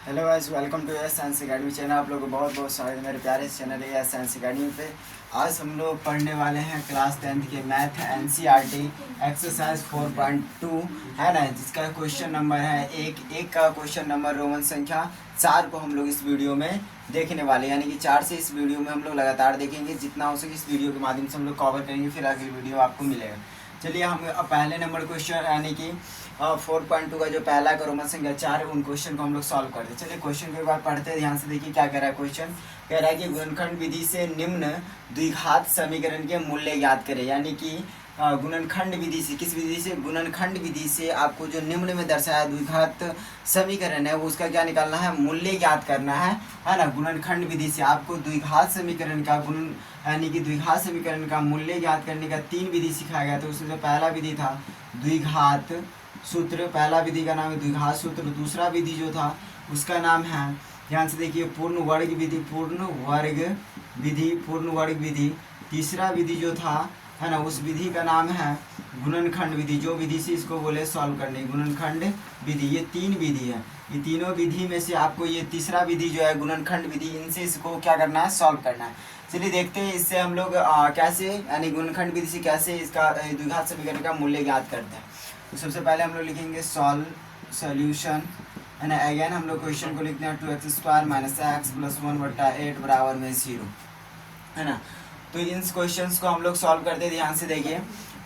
Hello guys, welcome to S Science Academy channel. आप लोगों को बहुत बहुत स्वागत है मेरे प्यारे चैनल एस साइंस अकेडमी पे। आज हम लोग पढ़ने वाले हैं क्लास 10th के मैथ एनसीईआरटी एक्सरसाइज 4.2 है ना, जिसका क्वेश्चन नंबर है एक का क्वेश्चन नंबर रोमन संख्या 4 को हम लोग इस वीडियो में देखने वाले, यानी कि 4 से इस वीडियो में हम लोग लगातार देखेंगे। जितना हो सके इस वीडियो के माध्यम से हम लोग कवर करेंगे, फिर आगे वीडियो आपको मिलेगा। चलिए हम पहले नंबर क्वेश्चन यानी कि 4.2 का जो पहला का रोमन संख्या 4 है, उन क्वेश्चन को हम लोग सॉल्व करते हैं। चलिए क्वेश्चन को एक बार पढ़ते हैं, ध्यान से देखिए क्या कह रहा है क्वेश्चन। कह रहा है कि गुणनखंड विधि से निम्न द्विघात समीकरण के मूल्य ज्ञात करें, यानी कि गुणनखंड विधि से, किस विधि से? गुणनखंड विधि से आपको जो निम्न में दर्शाया द्विघात समीकरण है वो उसका क्या निकालना है, मूल्य ज्ञात करना है ना। गुणनखंड विधि से आपको द्विघात समीकरण का गुण यानी कि द्विघात समीकरण का मूल्य ज्ञात करने का 3 विधि सिखाया गया। तो उसमें जो पहला विधि था द्विघात सूत्र, पहला विधि का नाम है द्विघात सूत्र। दूसरा विधि जो था उसका नाम है, ध्यान से देखिए, पूर्ण वर्ग विधि, पूर्ण वर्ग विधि। तीसरा विधि जो था है ना, उस विधि का नाम है गुणनखंड विधि, जो विधि से इसको बोले सॉल्व करने, गुणनखंड विधि। ये 3 विधि है, ये तीनों विधि में से आपको ये तीसरा विधि जो है गुणनखंड विधि, इनसे इसको क्या करना है, सॉल्व करना है। चलिए देखते हैं इससे हम लोग कैसे, यानी गुणनखंड विधि से कैसे इसका द्विघात समीकरण का मूल्य ज्ञात करते हैं। तो सबसे पहले हम लोग लिखेंगे सॉल्यूशन है ना। अगेन हम लोग क्वेश्चन को लिखते हैं 2x² - x + 1/8 बराबर में 0 है ना। तो इन क्वेश्चंस को हम लोग सॉल्व करते हैं, ध्यान से देखिए।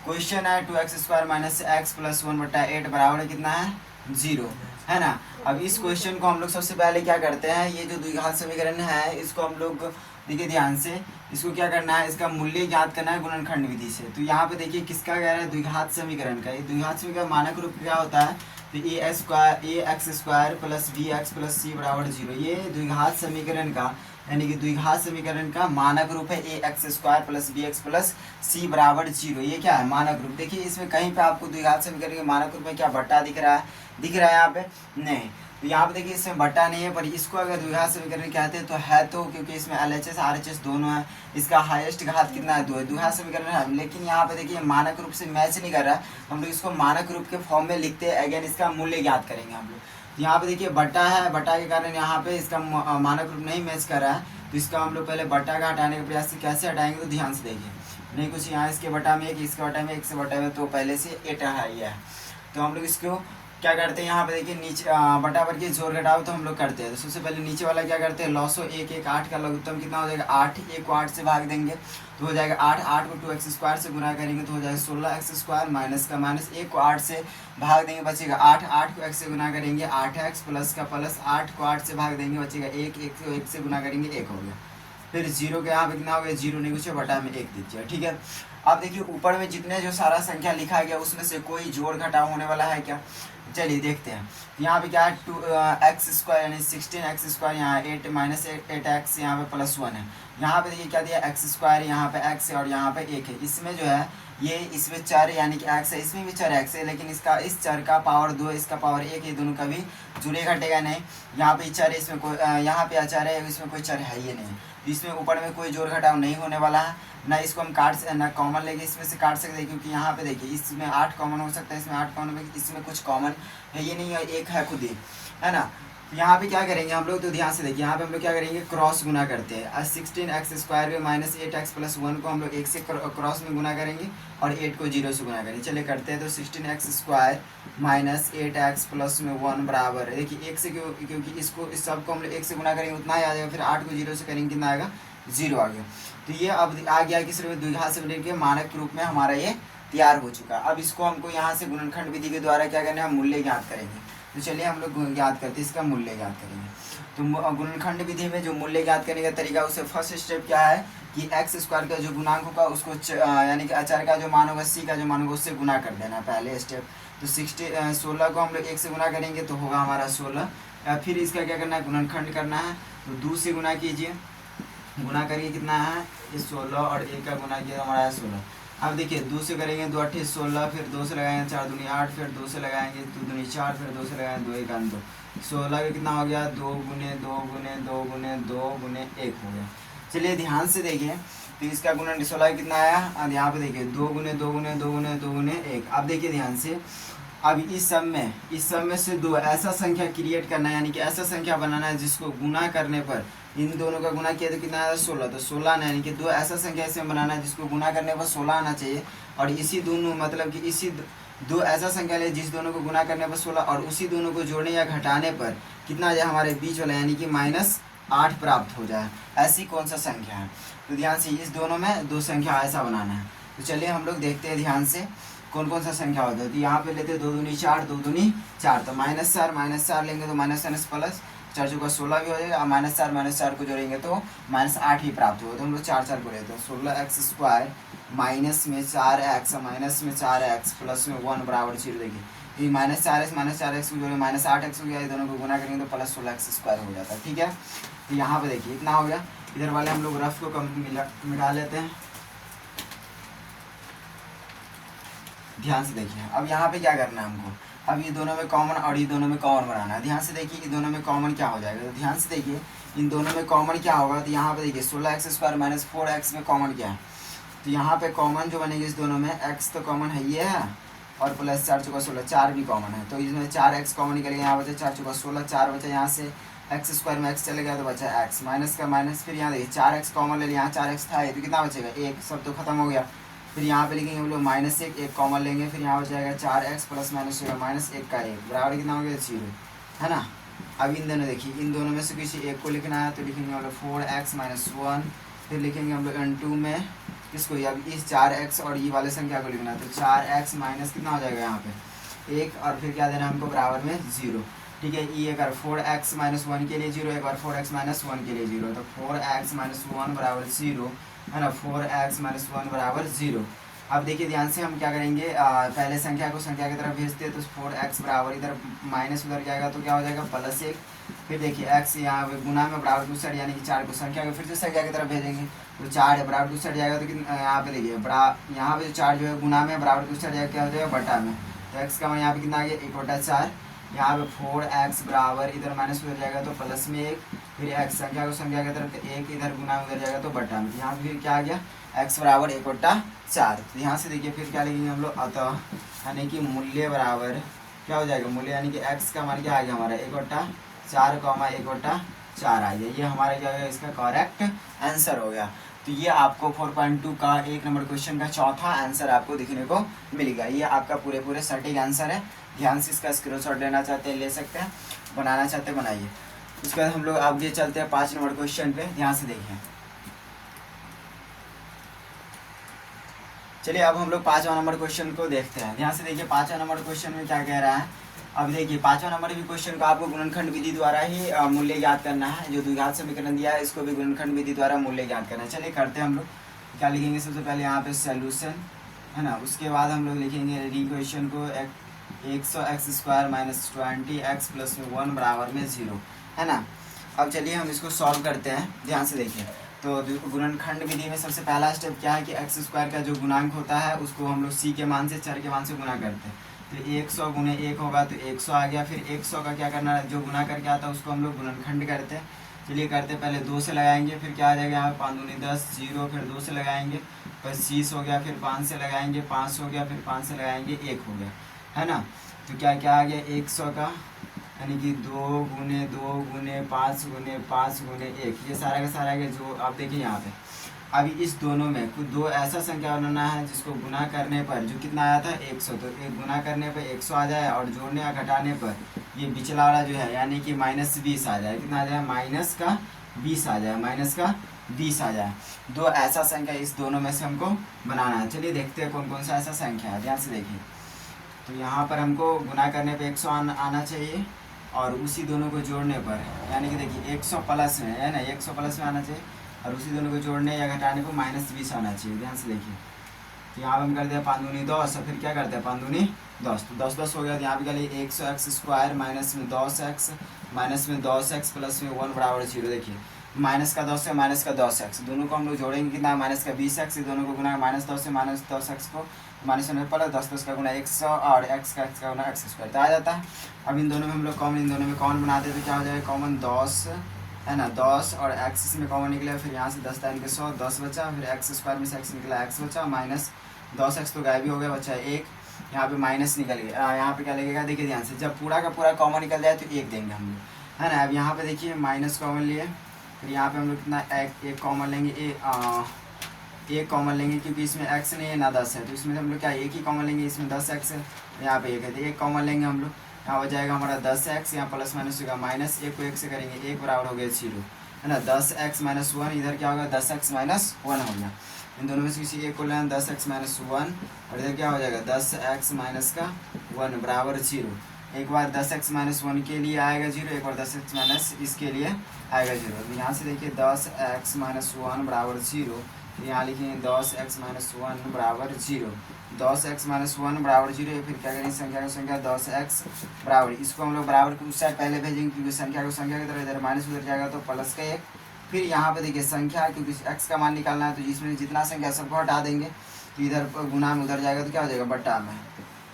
क्वेश्चन है 2x² - x + 1/8 बराबर कितना है, 0 है ना। अब इस क्वेश्चन को हम लोग सबसे पहले क्या करते हैं, ये जो द्विघात समीकरण है इसको हम लोग देखिए ध्यान से, इसको क्या करना है, इसका मूल्य ज्ञात करना है गुणनखंड विधि से। तो यहाँ पे देखिए किसका कह रहा है, द्विघात समीकरण का। ये द्विघात समीकरण मानक रूप क्या होता है, तो ax² + bx + c बराबर 0। ये द्विघात समीकरण का यानी कि द्विघात समीकरण का मानक रूप है ax² + bx + c बराबर 0। ये क्या है, मानक रूप। देखिए इसमें कहीं पे आपको द्विघात समीकरण के मानक रूप में क्या बट्टा दिख रहा है यहाँ पे? नहीं। तो यहाँ पे देखिए इसमें बट्टा नहीं है, पर इसको अगर द्विघात समीकरण कहते हैं तो है, तो क्योंकि इसमें LHS RHS दोनों है। इसका हाईएस्ट घात कितना है, 2 है, द्विघात समीकरण है। लेकिन यहाँ पे देखिए मानक रूप से मैच नहीं कर रहा है, हम लोग इसको मानक रूप के फॉर्म में लिखते हैं। अगेन इसका मूल्य ज्ञात करेंगे हम लोग। यहाँ पे देखिए बट्टा है, बट्टा के कारण यहाँ पे इसका मानक रूप नहीं मैच कर रहा है, तो इसका हम लोग पहले बट्टा का हटाने का प्रयास कैसे हटाएंगे, तो ध्यान से देखिए। नहीं कुछ यहाँ इसके बट्टा में 1, इसके बट्टा में 1 से बट्टा में, तो पहले से 8 है। तो हम लोग इसको क्या करते हैं, यहाँ पे देखिए नीचे बटा पर के जोड़ घटाओ तो हम लोग करते हैं। तो सबसे पहले नीचे वाला क्या करते हैं, लॉसो 1 1 8 का लघुत्तम कितना हो जाएगा, 8। 1 को 8 से भाग देंगे तो हो जाएगा 8। 8 को 2x² से गुना करेंगे तो हो जाएगा 16x², माइनस का माइनस, 1 को 8 से भाग देंगे बचेगा 8। 8 को x से गुना करेंगे 8x, प्लस का प्लस, 8 को 8 से भाग देंगे बचेगा 1। 1 को 1 से गुना करेंगे 1 हो गया। फिर 0 के यहाँ पे कितना हो गया, 0 नहीं, कुछ बटा में 1 दीजिए, ठीक है। अब देखिए ऊपर में जितने जो सारा संख्या लिखा गया उसमें से कोई जोड़ घटाव होने वाला है क्या? चलिए देखते हैं। यहाँ पे क्या है, 2x² यानी 16x², यहाँ 8 - 8x यहाँ पे +1 है। यहाँ पे देखिए क्या दिया, x², यहाँ पे x है और यहाँ पे 1 है। इसमें जो है ये इसमें चर यानी कि x है, इसमें भी चर x है, लेकिन इसका इस चर का पावर 2, इसका पावर 1, ये दोनों कभी जुड़े घटेगा नहीं। यहाँ पे चर है, इसमें कोई यहाँ पे अचर है, इसमें कोई चर है ही नहीं। इसमें ऊपर में कोई जोड़ घटाव नहीं होने वाला है ना। इसको हम काट ना कॉमन लेके इसमें से काट सकते हैं, क्योंकि यहाँ पे देखिए इसमें 8 कॉमन हो सकता है, इसमें 8 कॉमन में, इसमें कुछ कॉमन है ये नहीं है, 1 है खुद ही, है ना। यहाँ पे क्या करेंगे हम लोग, तो ध्यान से देखिए, यहाँ पे हम लोग क्या करेंगे, क्रॉस गुना करते हैं। 16x² में -8x + 1 को हम लोग 1 से क्रॉस में गुना करेंगे और 8 को 0 से गुना करेंगे। चलिए करते हैं। तो 16x² - 8x + 1 बराबर है, देखिए 1 से, क्योंकि इसको इस सब को हम लोग 1 से गुना करेंगे उतना ही आ जाएगा। फिर 8 को 0 से करेंगे कितना आएगा, 0 आ गया। तो ये अब आ गया किस रूप में, द्विघात समीकरण के मानक रूप में हमारा ये तैयार हो चुका। अब इसको हमको यहाँ से गुणनखंड विधि के द्वारा क्या करना है, मूल्य ज्ञात करेंगे। तो चलिए हम लोग ज्ञात करते हैं, इसका मूल्य ज्ञात करेंगे। तो गुणनखंड विधि में जो मूल्य ज्ञात करने का तरीका, उससे फर्स्ट स्टेप क्या है कि x² का जो गुणांक होगा उसको यानी कि अचर का जो मान होगा, c का जो मान होगा उससे गुना कर देना, पहले स्टेप। तो 16 को हम लोग 1 से गुना करेंगे तो होगा हमारा 16। फिर इसका क्या करना है, गुणनखंड करना है। तो 2 से गुना कीजिए, गुना करिए कितना है, ये 16, और 1 का गुना किया हमारा है 16। अब देखिए 2 से करेंगे 2 8 16, फिर 2 से लगाएंगे 4 दूनी 8, फिर 2 से लगाएंगे 2 दूनी 4, फिर 2 से लगाएंगे 2 1 2, 16 का कितना हो गया, 2 गुने 2 गुने 2 गुने 2 गुने 1 हो गया। चलिए ध्यान से देखिए, तो इसका गुणन 16 कितना आया, अब यहाँ पे देखिए 2 गुने 2 गुने 2 गुने 2 गुने 1। अब देखिए ध्यान से, अब इस सब में से दो ऐसा संख्या क्रिएट करना है, यानी कि ऐसा संख्या बनाना है जिसको गुना करने पर इन दोनों का गुना किया तो कितना आया 16, तो 16 आना, यानी कि दो ऐसा संख्या इसमें बनाना है जिसको गुना करने पर 16 आना चाहिए। और इसी दोनों मतलब कि इसी दो ऐसा संख्या ले जिस दोनों को गुना करने पर 16 और उसी दोनों को जोड़ने या घटाने पर कितना आ जाए हमारे बीच वाला, यानी कि -8 प्राप्त हो जाए। ऐसी कौन सा संख्या है? तो ध्यान से इस दोनों में दो संख्या ऐसा बनाना है। तो चलिए हम लोग देखते हैं ध्यान से कौन कौन सा संख्या होता है। तो यहाँ पे लेते हैं 2 दूनी 4, 2 दूनी 4, तो -4 लेंगे तो माइनस प्लस 4 चौका 16 भी हो जाएगा, और -4 को जोड़ेंगे तो -8 ही प्राप्त होगा। तो हम लोग 4 को लेते हैं, 16x² माइनस में 4x माइनस में 4x प्लस में 1 बराबर 0। देखिए ये -4x को जोड़े -8x हो गया, दोनों को गुना करेंगे तो +16x² हो जाता है। ठीक है, तो यहाँ पे देखिए इतना हो गया। इधर वाले हम लोग रफ को मिटा लेते हैं। ध्यान से देखिए, अब यहाँ पे क्या करना है हमको, अब ये दोनों में कॉमन और ये दोनों में कॉमन बनाना है। ध्यान से देखिए ये दोनों में कॉमन क्या हो जाएगा, तो ध्यान से देखिए इन दोनों में कॉमन क्या होगा। तो यहाँ पे देखिए 16x² माइनस 4x में कॉमन क्या है, तो यहाँ पे कॉमन जो बनेगी इस दोनों में x तो कॉमन है ये है, और प्लस 4 चौका 16 4 भी कॉमन है, तो इसमें 4x कॉमन निकल गया। यहाँ बचा 4 चौका 16 4 बचा, यहाँ से x² में x चले गया तो बचा x माइनस का माइनस, फिर यहाँ देखिए 4x कॉमन ले लिया, यहाँ 4x था तो कितना बचेगा 1, सब तो खत्म हो गया। फिर यहाँ पे लिखेंगे हम लोग -1 1 कॉमन लेंगे, फिर यहाँ हो जाएगा 4x प्लस माइनस होगा -1 का 1 बराबर कितना हो गया 0, है ना। अब इन दोनों देखिए इन दोनों में से किसी एक को लिखना है, तो लिखेंगे हम लोग 4x माइनस 1, फिर लिखेंगे हम लोग n2 में इसको, अब इस 4x और ये वाले संख्या को लिखना है, तो 4x माइनस कितना हो जाएगा यहाँ पे 1, और फिर क्या देना है हमको बराबर में 0। ठीक है, ये एक बार 4x माइनस 1 के लिए 0, एक बार 4x माइनस 1 के लिए 0, तो 4x माइनस 1 बराबर 0, है ना। 4x माइनस 1 बराबर 0। अब देखिए ध्यान से हम क्या करेंगे, पहले संख्या को संख्या की तरफ भेजते हैं, तो 4x बराबर इधर माइनस उधर जाएगा तो क्या हो जाएगा +1। फिर देखिए x यहाँ पे गुना में बराबर दूसरा, यानी कि 4 को संख्या को फिर से संख्या की तरफ भेजेंगे, तो 4 है बराबर दूसरा जाएगा, तो यहाँ पे देखिए यहाँ पे जो 4 जो है गुना में बराबर दूसरा जाएगा क्या हो जाएगा बटा में, तो x का मान यहाँ पे कितना आ गया 1/4। यहाँ पे 4x बराबर इधर माइनस उधर जाएगा तो प्लस में 1, फिर x संख्या को संख्या की तरफ 1 इधर गुना उधर जाएगा तो बटा में, यहाँ पे फिर क्या आ गया x बराबर 1/4। तो यहाँ से देखिए फिर क्या लिखेंगे हम लोग, अतः यानी कि मूल्य बराबर क्या हो जाएगा मूल्य, यानी कि x का मान क्या आ गया हमारा 1/4 1/4 आ गया। ये हमारा क्या है इसका करेक्ट आंसर हो गया। तो ये आपको 4.2 का 1 नंबर क्वेश्चन का चौथा आंसर आपको देखने को मिलेगा। ये आपका पूरे सटीक आंसर है। ध्यान से इसका स्क्रीनशॉट लेना चाहते हैं ले सकते हैं, बनाना चाहते हैं बनाइए। उसके बाद हम लोग आगे चलते हैं 5 नंबर क्वेश्चन पे। ध्यान से देखिए, चलिए अब हम लोग 5वां नंबर क्वेश्चन को देखते हैं। ध्यान से देखिए 5वां नंबर क्वेश्चन में क्या कह रहा है। अब देखिए 5वां नंबर भी क्वेश्चन को आपको गुणनखंड विधि द्वारा ही मूल्य ज्ञात करना है। जो द्विघात समीकरण दिया है इसको भी गुणनखंड विधि द्वारा मूल्य ज्ञात करना है। चलिए करते हैं हम लोग। क्या लिखेंगे सबसे पहले यहाँ पे सोल्यूशन, है ना। उसके बाद हम लोग लिखेंगे इक्वेशन को 100x² माइनस 20x प्लस 1 बराबर में 0, है ना। अब चलिए हम इसको सॉल्व करते हैं। ध्यान से देखिए, तो गुणनखंड विधि में सबसे पहला स्टेप क्या है कि x² का जो गुणांक होता है उसको हम लोग c के मान से चर के मान से गुना करते हैं। तो 100 गुणे 1 होगा तो 100 आ गया। फिर 100 का क्या करना है, जो गुना करके आता है उसको हम लोग गुणनखंड करते हैं। चलिए करते पहले 2 से लगाएंगे, फिर क्या आ जाएगा यहाँ 5 दूनी 10 0, फिर 2 से लगाएंगे 25 हो गया, फिर 5 से लगाएंगे 5 हो गया, फिर 5 से लगाएंगे 1 हो गया, है ना। तो क्या क्या आ गया 100 का, यानी कि 2 गुने 2 गुने 5 गुने 5 गुने 1, ये सारा का सारा आ गया। जो आप देखिए यहाँ पे अभी इस दोनों में कुछ दो ऐसा संख्या बनाना है जिसको गुना करने पर जो कितना आया था 100, तो एक गुना करने पर 100 आ जाए और जोड़ने या घटाने पर ये पिछला वाला जो है यानी कि -20 आ जाए। कितना आ जाए -20 आ जाए, -20 आ जाए। दो ऐसा संख्या इस दोनों में से हमको बनाना है। चलिए देखते हैं कौन कौन सा ऐसा संख्या है। ध्यान से देखिए, तो यहाँ पर हमको गुना करने पर 100 आना चाहिए और उसी दोनों को जोड़ने पर यानी कि देखिए 100 प्लस में, है ना, 100 प्लस में आना चाहिए और उसी दोनों को जोड़ने या घटाने को -20 आना चाहिए। ध्यान से देखिए, तो यहाँ पर हम करते हैं 5 दूनी 10 और फिर क्या करते हैं 5 दूनी 10, तो 10 हो गया। तो यहाँ पे क्या लिए 100x² माइनस में 10x प्लस में 1 बराबर 0। देखिए माइनस का 10 से माइनस का 10x दोनों को हम लोग जोड़ेंगे कितना -20x, दोनों को गुना -10 से -10x को माइनस में पड़ा 10 का गुना 100 और x का गुना x² तो आ जाता है। अब इन दोनों में हम लोग कॉमन इन दोनों में कॉमन बनाते हैं तो क्या हो जाएगा कॉमन 10, है ना, 10 और x इसमें कॉमन निकला, फिर यहाँ से 10 इनके 100 10 बचा, फिर x² में से x निकला x बचा, -10x तो गायब ही हो गया, बचा 1 यहाँ पे माइनस निकल गया, यहाँ पे क्या लगेगा देखिए ध्यान से, जब पूरा का पूरा कॉमन निकल जाए तो 1 देंगे हम लोग, है ना। अब यहाँ पे देखिए माइनस कॉमन लिए, फिर यहाँ पे हम लोग कितना एक कॉमन लेंगे, एक कॉमन लेंगे क्योंकि इसमें x नहीं है ना 10 है, तो इसमें हम लोग क्या एक ही कॉमन लेंगे, इसमें 10x है, यहाँ पे 1 है, तो एक कॉमन लेंगे हम लोग, यहाँ हो जाएगा हमारा 10x, यहाँ प्लस माइनस होगा माइनस, 1 को 1 से करेंगे 1 बराबर हो गया 0, है ना। 10x माइनस 1, इधर क्या होगा 10x माइनस 1 हो गया, इन दोनों में से किसी एक को लेना 10x माइनस 1, और इधर क्या हो जाएगा 10x माइनस का 1 बराबर 0। एक बार 10x माइनस 1 के लिए आएगा 0, एक बार 10x माइनस इसके लिए आएगा 0। तो यहाँ से देखिए 10x माइनस 1 बराबर 0, यहाँ लिखेंगे 10x माइनस 1 बराबर 0, 10x माइनस 1 बराबर 0। फिर क्या करेंगे संख्या को संख्या 10x बराबर, इसको हम लोग बराबर को उस साइड पहले भेजेंगे क्योंकि संख्या को संख्या की तरह, इधर माइनस उधर जाएगा तो प्लस का 1। फिर यहाँ पे देखिए संख्या, क्योंकि x का मान निकालना है तो जिसमें जितना संख्या सबको हटा देंगे, तो इधर गुना में उधर जाएगा तो क्या हो जाएगा बट्टा में,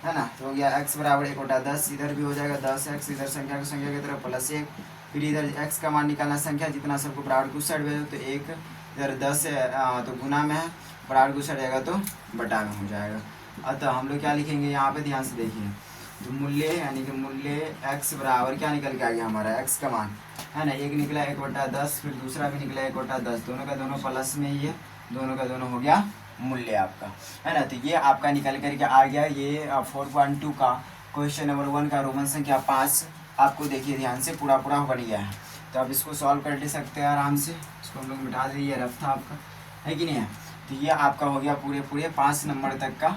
है ना। तो हो गया x बराबर 1 बटा 10, इधर भी हो जाएगा 10x, इधर संख्या को संख्या की तरफ प्लस 1। फिर इधर x का मान निकालना, संख्या जितना सबको बराबर को उस साइड भेजो तो 1, इधर 10 है तो गुना में है, बराबर को उस साइड जाएगा तो बटा में हो जाएगा। अतः हम लोग क्या लिखेंगे यहाँ पे ध्यान से देखिए, तो मूल्य यानी कि मूल्य x बराबर क्या निकल के आ गया हमारा x का मान, है ना, एक निकला 1 बटा 10, फिर दूसरा भी निकला 1 बटा 10, दोनों का दोनों प्लस में ही है, दोनों का दोनों हो गया मूल्य आपका, है ना। तो ये आपका निकल करके आ गया, ये 4.2 का क्वेश्चन नंबर 1 का रोमन संख्या 5 आपको देखिए ध्यान से पूरा बन गया है। तो आप इसको सॉल्व कर ले सकते हैं आराम से, इसको हम लोग मिटा दीजिए, रफ था आपका, है कि नहीं है। तो ये आपका हो गया पूरे 5 नंबर तक का,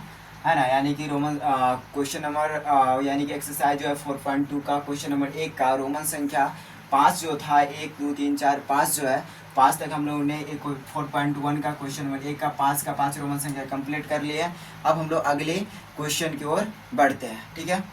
है ना, यानी कि रोमन क्वेश्चन नंबर यानी कि एक्सरसाइज जो है 4.2 का क्वेश्चन नंबर 1 का रोमन संख्या 5 जो था, 1 2 3 4 5 जो है 5 तक हम लोगों ने एक 4.1 का क्वेश्चन नंबर 1 का 5 रोमन संख्या कंप्लीट कर लिया है। अब हम लोग अगले क्वेश्चन की ओर बढ़ते हैं, ठीक है।